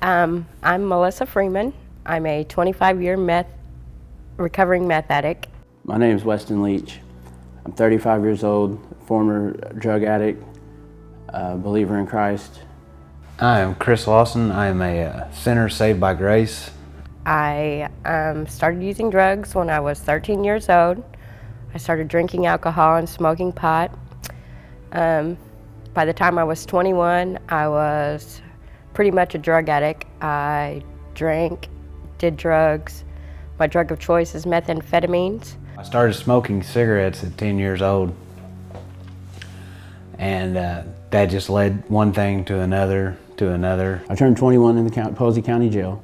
I'm Melissa Freeman. I'm a 25-year recovering meth addict. My name is Westin Leach. I'm 35 years old, former drug addict, believer in Christ. I am Chris Lawson. I am a sinner saved by grace. I started using drugs when I was 13 years old. I started drinking alcohol and smoking pot. By the time I was 21, I was pretty much a drug addict. I drank, did drugs. My drug of choice is methamphetamines. I started smoking cigarettes at 10 years old, and that just led one thing to another to another. I turned 21 in the Posey County Jail,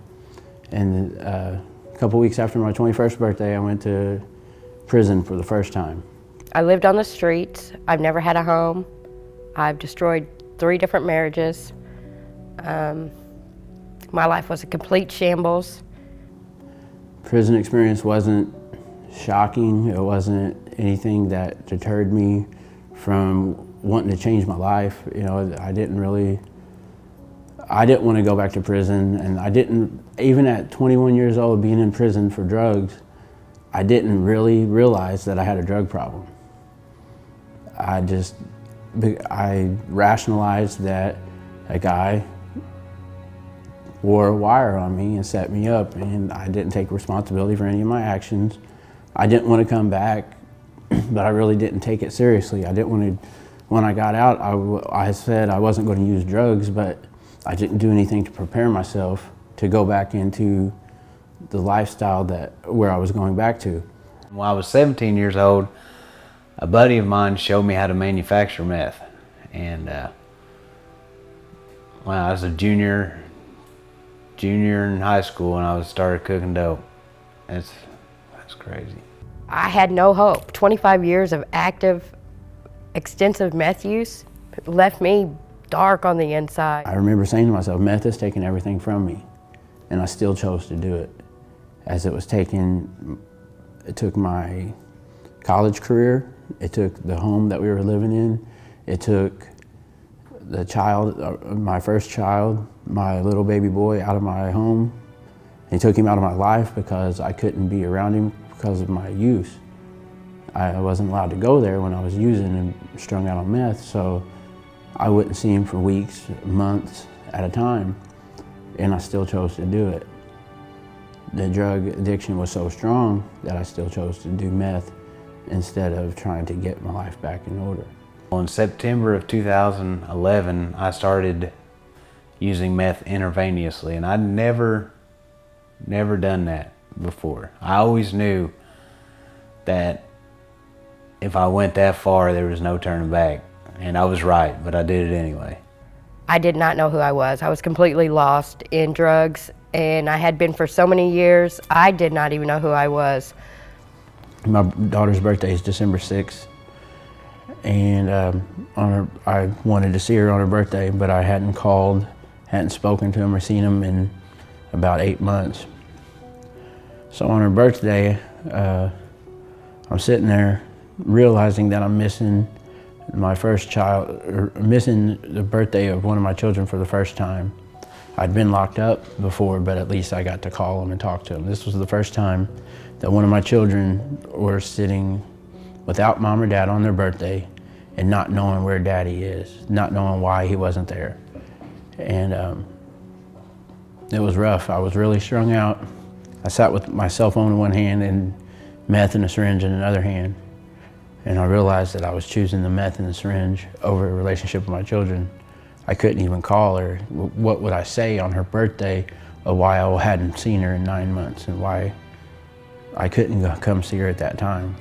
and a couple weeks after my 21st birthday, I went to prison for the first time. I lived on the streets. I've never had a home. I've destroyed 3 different marriages. My life was a complete shambles. Prison experience wasn't shocking. It wasn't anything that deterred me from wanting to change my life. You know, I didn't want to go back to prison, and I didn't, even at 21 years old, being in prison for drugs, I didn't really realize that I had a drug problem. I rationalized that a guy wore a wire on me and set me up, and I didn't take responsibility for any of my actions. I didn't want to come back, but I really didn't take it seriously. I didn't want to, when I got out, I said I wasn't going to use drugs, but I didn't do anything to prepare myself to go back into the lifestyle where I was going back to. When I was 17 years old, a buddy of mine showed me how to manufacture meth, and when I was a junior in high school, and I started cooking dope. That's crazy. I had no hope. 25 years of active, extensive meth use left me dark on the inside. I remember saying to myself, meth has taken everything from me, and I still chose to do it. As it took my college career, it took the home that we were living in, it took my first child, my little baby boy, out of my home. He took him out of my life because I couldn't be around him because of my use. I wasn't allowed to go there when I was using and strung out on meth, so I wouldn't see him for weeks, months at a time, and I still chose to do it. The drug addiction was so strong that I still chose to do meth instead of trying to get my life back in order. In September of 2011, I started using meth intravenously, and I'd never done that before. I always knew that if I went that far, there was no turning back, and I was right, but I did it anyway. I did not know who I was. I was completely lost in drugs, and I had been for so many years. I did not even know who I was. My daughter's birthday is December 6th, and I wanted to see her on her birthday, but I hadn't called, hadn't spoken to him or seen him in about 8 months. So on her birthday, I'm sitting there realizing that I'm missing my first child, or missing the birthday of one of my children for the first time. I'd been locked up before, but at least I got to call him and talk to him. This was the first time that one of my children were sitting without mom or dad on their birthday and not knowing where daddy is, not knowing why he wasn't there. And it was rough. I was really strung out. I sat with my cell phone in one hand and meth and a syringe in another hand. And I realized that I was choosing the meth and the syringe over a relationship with my children. I couldn't even call her. What would I say on her birthday of why I hadn't seen her in 9 months and why I couldn't come see her at that time?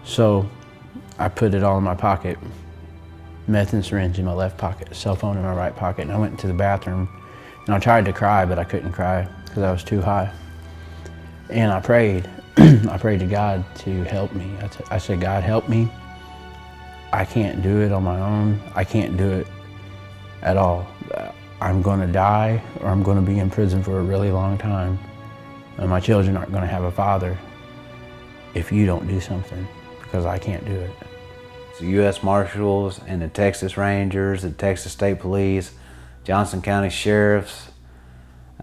So I put it all in my pocket, meth and syringe in my left pocket, cell phone in my right pocket, and I went into the bathroom and I tried to cry, but I couldn't cry because I was too high. And I prayed. I prayed to God to help me. I said, God, help me. I can't do it on my own. I can't do it at all. I'm going to die, or I'm going to be in prison for a really long time. And my children aren't going to have a father if you don't do something, because I can't do it. The U.S. Marshals and the Texas Rangers, the Texas State Police, Johnson County Sheriffs,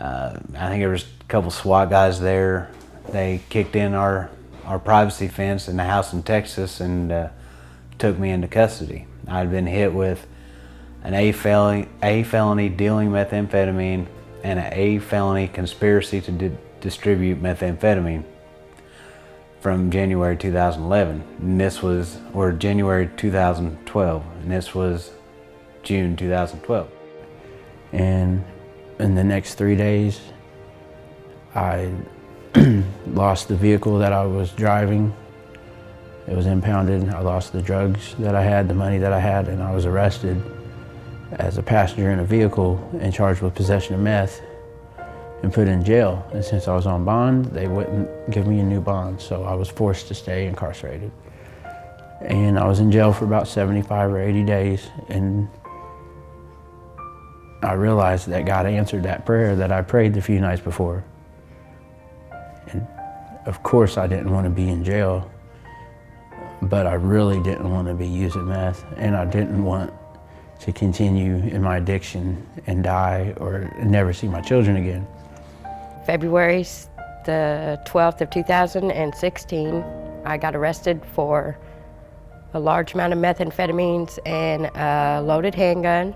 I think there was a couple SWAT guys there. They kicked in our privacy fence in the house in Texas and took me into custody. I'd been hit with an A felony dealing methamphetamine and an A felony conspiracy to distribute methamphetamine from January 2011, and this was, or January 2012, and this was June 2012. And in the next 3 days, I lost the vehicle that I was driving. It was impounded. I lost the drugs that I had, the money that I had, and I was arrested as a passenger in a vehicle and charged with possession of meth and put in jail. And since I was on bond, they wouldn't give me a new bond, so I was forced to stay incarcerated. And I was in jail for about 75 or 80 days, and I realized that God answered that prayer that I prayed the few nights before. And of course I didn't want to be in jail, but I really didn't want to be using meth, and I didn't want to continue in my addiction and die or never see my children again. February the 12th of 2016, I got arrested for a large amount of methamphetamines and a loaded handgun.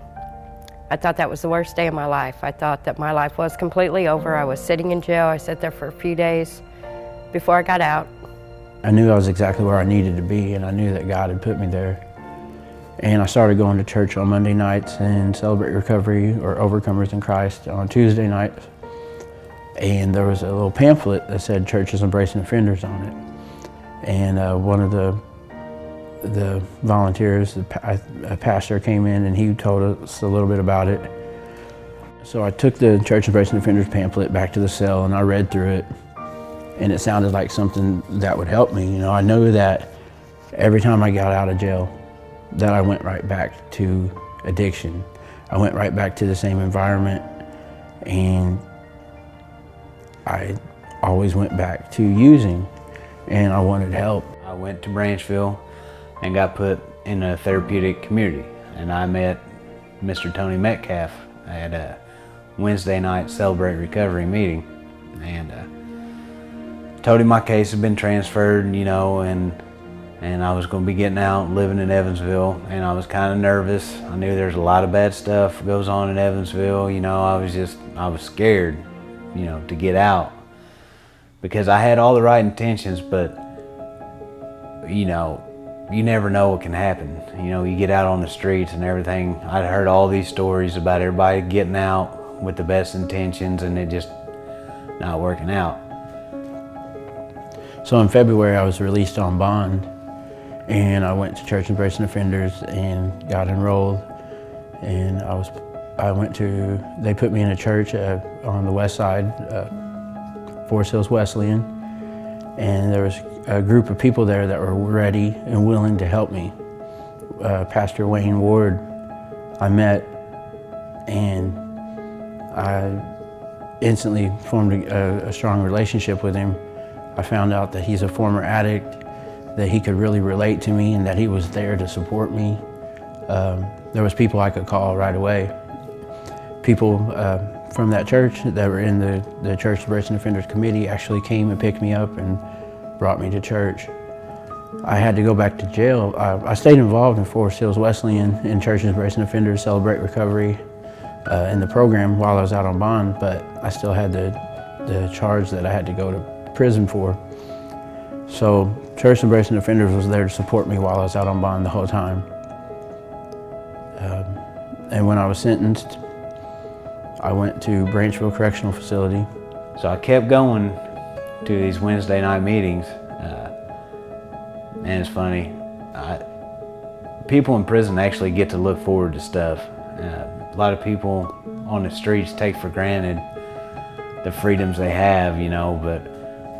I thought that was the worst day of my life. I thought that my life was completely over. I was sitting in jail. I sat there for a few days before I got out. I knew I was exactly where I needed to be, and I knew that God had put me there. And I started going to church on Monday nights and Celebrate Recovery or Overcomers in Christ on Tuesday nights. And there was a little pamphlet that said Churches Embracing Offenders on it. And one of the volunteers, a pastor, came in and he told us a little bit about it. So I took the Church Embracing Offenders pamphlet back to the cell and I read through it, and it sounded like something that would help me. You know, I know that every time I got out of jail, that I went right back to addiction. I went right back to the same environment, and I always went back to using, and I wanted help. I went to Branchville and got put in a therapeutic community, and I met Mr. Tony Metcalf at a Wednesday night Celebrate Recovery meeting, and told him my case had been transferred, you know, and I was going to be getting out and living in Evansville, and I was kind of nervous. I knew there's a lot of bad stuff goes on in Evansville, you know. I was scared, you know, to get out because I had all the right intentions, but you know, you never know what can happen. You know, you get out on the streets and everything. I'd heard all these stories about everybody getting out with the best intentions and it just not working out. So in February I was released on bond, and I went to Church Embracing Offenders and got enrolled, and they put me in a church on the west side, Forest Hills Wesleyan, and there was a group of people there that were ready and willing to help me. Pastor Wayne Ward I met, and I instantly formed a strong relationship with him. I found out that he's a former addict, that he could really relate to me, and that he was there to support me. There was people I could call right away. People from that church that were in the Church Embracing Offenders Committee actually came and picked me up and brought me to church. I had to go back to jail. I stayed involved in Forest Hills Wesleyan in Church Embracing Offenders, Celebrate Recovery, in the program while I was out on bond, but I still had the charge that I had to go to prison for. So Church Embracing Offenders was there to support me while I was out on bond the whole time. And when I was sentenced, I went to Branchville Correctional Facility. So I kept going to these Wednesday night meetings, and it's funny, people in prison actually get to look forward to stuff. A lot of people on the streets take for granted the freedoms they have, you know, but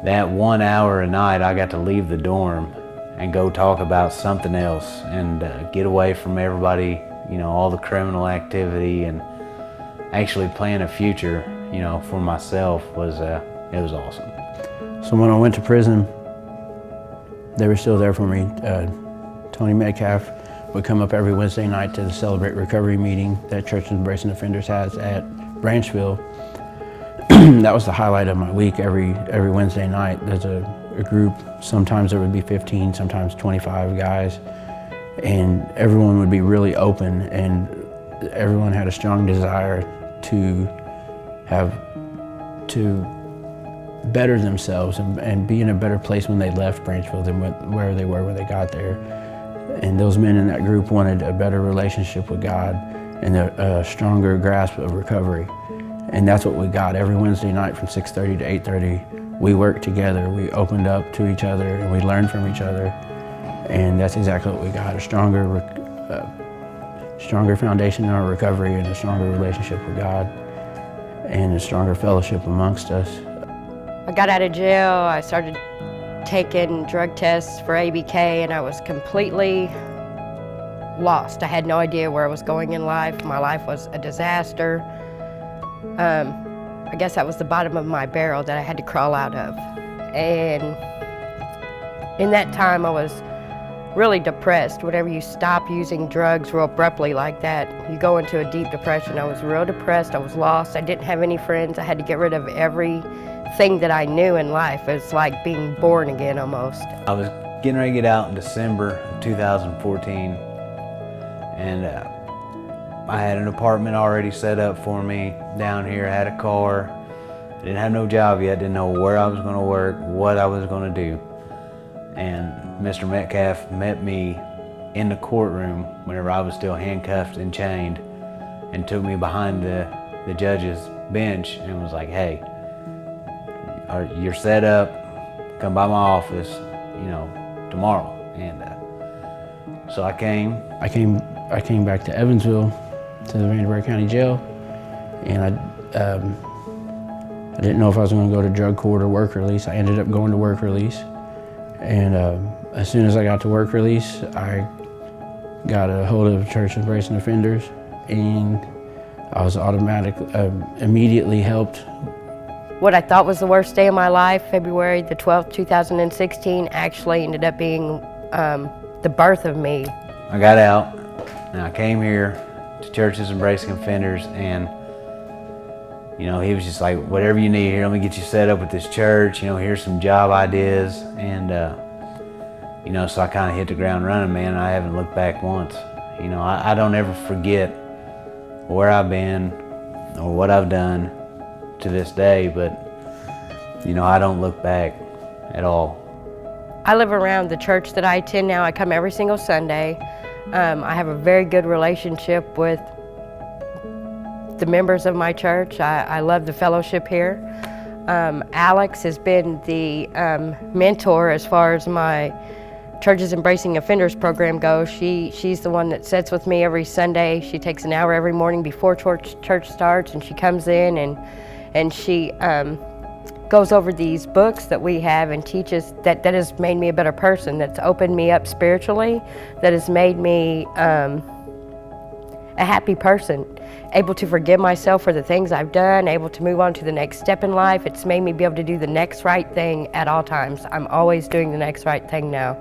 that 1 hour a night I got to leave the dorm and go talk about something else and get away from everybody, you know, all the criminal activity, and actually plan a future, you know, for myself it was awesome. So when I went to prison, they were still there for me. Tony Metcalf would come up every Wednesday night to the Celebrate Recovery meeting that Church Embracing Offenders has at Branchville. that was the highlight of my week. Every Wednesday night, there's a group. Sometimes there would be 15, sometimes 25 guys, and everyone would be really open, and everyone had a strong desire to better themselves and be in a better place when they left Branchville than where they were when they got there. And those men in that group wanted a better relationship with God and a stronger grasp of recovery. And that's what we got. Every Wednesday night from 6:30 to 8:30, we worked together. We opened up to each other and we learned from each other. And that's exactly what we got, a stronger foundation in our recovery and a stronger relationship with God and a stronger fellowship amongst us. I got out of jail, I started taking drug tests for ABK, and I was completely lost. I had no idea where I was going in life. My life was a disaster. I guess that was the bottom of my barrel that I had to crawl out of. And in that time, I was really depressed. Whenever you stop using drugs real abruptly like that, you go into a deep depression. I was real depressed, I was lost, I didn't have any friends. I had to get rid of everything that I knew in life. It's like being born again almost. I was getting ready to get out in December of 2014, and I had an apartment already set up for me down here. I had a car. I didn't have no job yet, didn't know where I was going to work, what I was going to do. And Mr. Metcalf met me in the courtroom whenever I was still handcuffed and chained, and took me behind the judge's bench and was like, "Hey, you're set up, come by my office, tomorrow." And so I came back to Evansville, to the Vanderbilt County Jail, and I didn't know if I was going to go to drug court or work release. I ended up going to work release, and as soon as I got to work release, I got a hold of Church Embracing Offenders, and I was immediately helped. What I thought was the worst day of my life, February the 12th, 2016, actually ended up being the birth of me. I got out, and I came here to Churches Embracing Offenders, and he was just like, "Whatever you need here, let me get you set up with this church, here's some job ideas." And so I kind of hit the ground running, man. I haven't looked back once. I don't ever forget where I've been or what I've done to this day, but I don't look back at all. I live around the church that I attend now. I come every single Sunday. I have a very good relationship with the members of my church. I love the fellowship here. Alex has been the mentor as far as my Churches Embracing Offenders program goes. She's the one that sits with me every Sunday. She takes an hour every morning before church starts, and she comes in and she goes over these books that we have and teaches that has made me a better person, that's opened me up spiritually, that has made me a happy person, able to forgive myself for the things I've done, able to move on to the next step in life. It's made me be able to do the next right thing at all times. I'm always doing the next right thing now.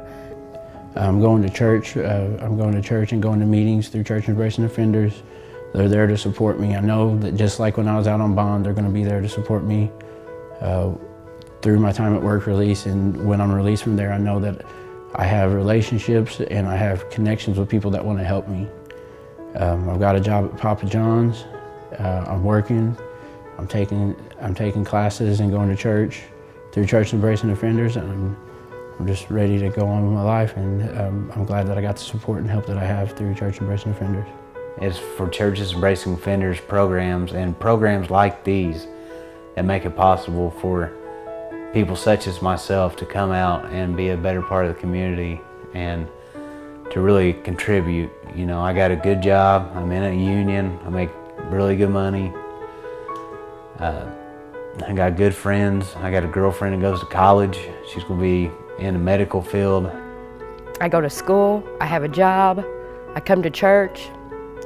I'm going to church. I'm going to church and going to meetings through Church Embracing Offenders. They're there to support me. I know that just like when I was out on bond, they're going to be there to support me through my time at work release. And when I'm released from there, I know that I have relationships and I have connections with people that want to help me. I've got a job at Papa John's. I'm working. I'm taking classes and going to church through Church Embracing Offenders, and I'm just ready to go on with my life. And I'm glad that I got the support and help that I have through Church Embracing Offenders. It's for Churches Embracing Offenders programs and programs like these that make it possible for people such as myself to come out and be a better part of the community and to really contribute. I got a good job. I'm in a union. I make really good money. I got good friends. I got a girlfriend that goes to college. She's going to be in the medical field. I go to school. I have a job. I come to church.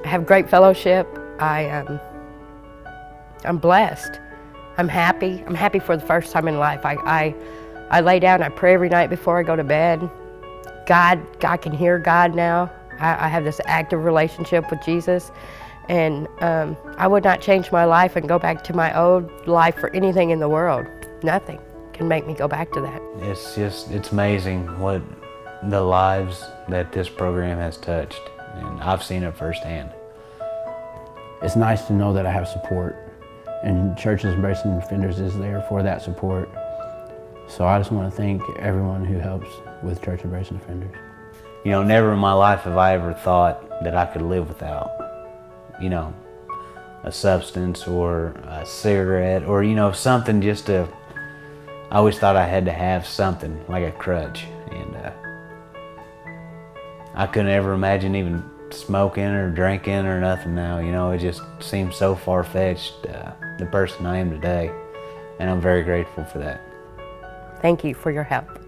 I have great fellowship. I'm blessed. I'm happy. I'm happy for the first time in life. I lay down, I pray every night before I go to bed. I can hear God now. I have this active relationship with Jesus, And I would not change my life and go back to my old life for anything in the world. Nothing can make me go back to that. It's amazing what the lives that this program has touched, and I've seen it firsthand. It's nice to know that I have support, and Churches Embracing Offenders is there for that support. So I just want to thank everyone who helps with Church Embracing Offenders. You know, never in my life have I ever thought that I could live without, you know, a substance or a cigarette or, you know, something just to, I always thought I had to have something like a crutch. And I couldn't ever imagine even smoking or drinking or nothing now. You know, it just seems so far-fetched, the person I am today. And I'm very grateful for that. Thank you for your help.